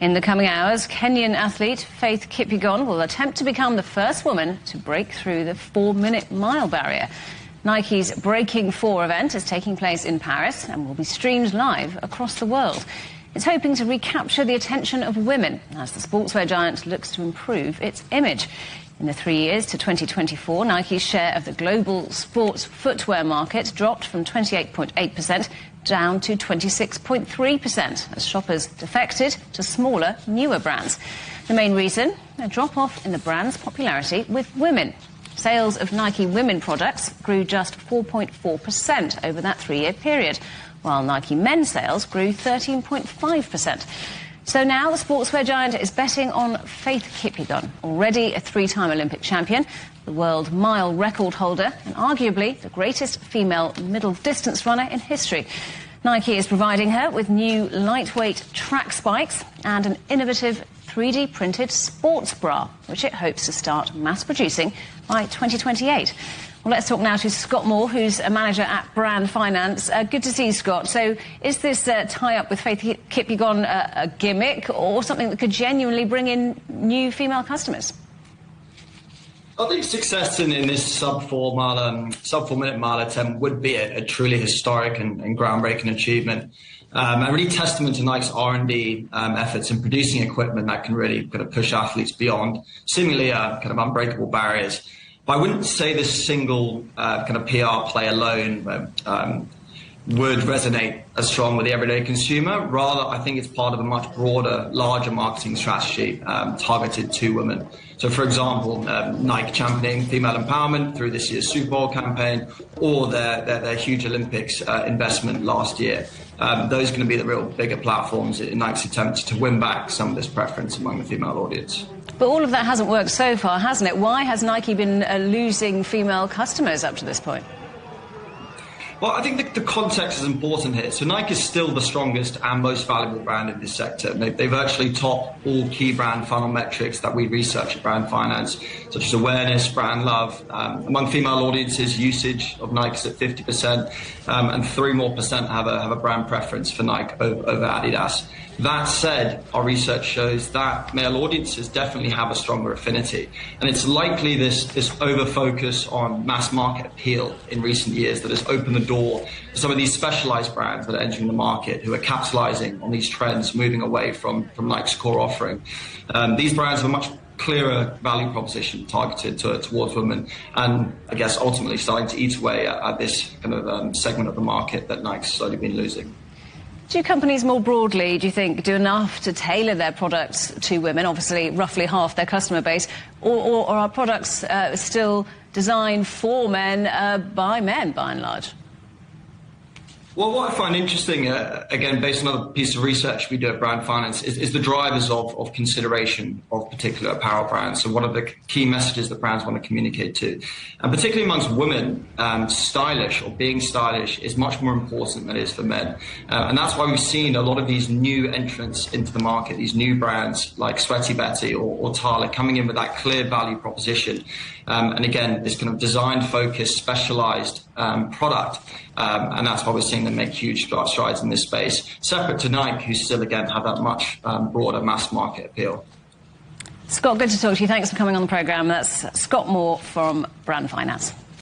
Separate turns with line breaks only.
In the coming hours, Kenyan athlete Faith Kipyegon will attempt to become the first woman to break through the 4-minute mile barrier. Nike's Breaking 4 event is taking place in Paris and will be streamed live across the world. It's hoping to recapture the attention of women as the sportswear giant looks to improve its image. In the 3 years to 2024, Nike's share of the global sports footwear market dropped from 28.8% down to 26.3% as shoppers defected to smaller, newer brands. The main reason? A drop-off in the brand's popularity with women. Sales of Nike women products grew just 4.4% over that 3-year period, while Nike men's sales grew 13.5%. So now the sportswear giant is betting on Faith Kipyegon, already a 3-time Olympic champion, the world mile record holder, and arguably the greatest female middle distance runner in history. Nike is providing her with new lightweight track spikes and an innovative 3D printed sports bra, which it hopes to start mass producing by 2028. Well, let's talk now to Scott Moore, who's a manager at Brand Finance. Good to see you, Scott. So is this tie-up with Faith Kipyegon a gimmick or something that could genuinely bring in new female customers?
I think success in this sub-4-minute mile attempt would be a truly historic and groundbreaking achievement. And really testament to Nike's R&D efforts in producing equipment that can really kind of push athletes beyond seemingly kind of unbreakable barriers. But I wouldn't say this single kind of PR play alone would resonate as strong with the everyday consumer. Rather, I think it's part of a much broader, larger marketing strategy targeted to women. So, for example, Nike championing female empowerment through this year's Super Bowl campaign, or their huge Olympics investment last year. Those are going to be the real bigger platforms in Nike's attempt to win back some of this preference among the female audience.
But all of that hasn't worked so far, hasn't it? Why has Nike been losing female customers up to this point?
Well, I think the context is important here. So Nike is still the strongest and most valuable brand in this sector. They virtually top all key brand funnel metrics that we research at Brand Finance, such as awareness, brand love. Among female audiences, usage of Nike is at 50%, and 3% more have a brand preference for Nike over Adidas. That said, our research shows that male audiences definitely have a stronger affinity. And it's likely this over-focus on mass market appeal in recent years that has opened the door to some of these specialized brands that are entering the market who are capitalizing on these trends, moving away from Nike's core offering. These brands have a much clearer value proposition targeted towards women, and I guess ultimately starting to eat away at this kind of segment of the market that Nike's slowly been losing.
Do companies more broadly, do you think, do enough to tailor their products to women, obviously roughly half their customer base, or are products still designed for men by men, by and large?
Well, what I find interesting, again, based on another piece of research we do at Brand Finance, is the drivers of consideration of particular apparel brands. So what are the key messages that brands want to communicate to? And particularly amongst women, stylish or being stylish is much more important than it is for men. And that's why we've seen a lot of these new entrants into the market, these new brands like Sweaty Betty or Tala coming in with that clear value proposition. And again, this kind of design-focused, specialized product. And that's why we're seeing them make huge strides in this space, separate to Nike, who still, again, have that much broader mass market appeal.
Scott, good to talk to you. Thanks for coming on the programme. That's Scott Moore from Brand Finance.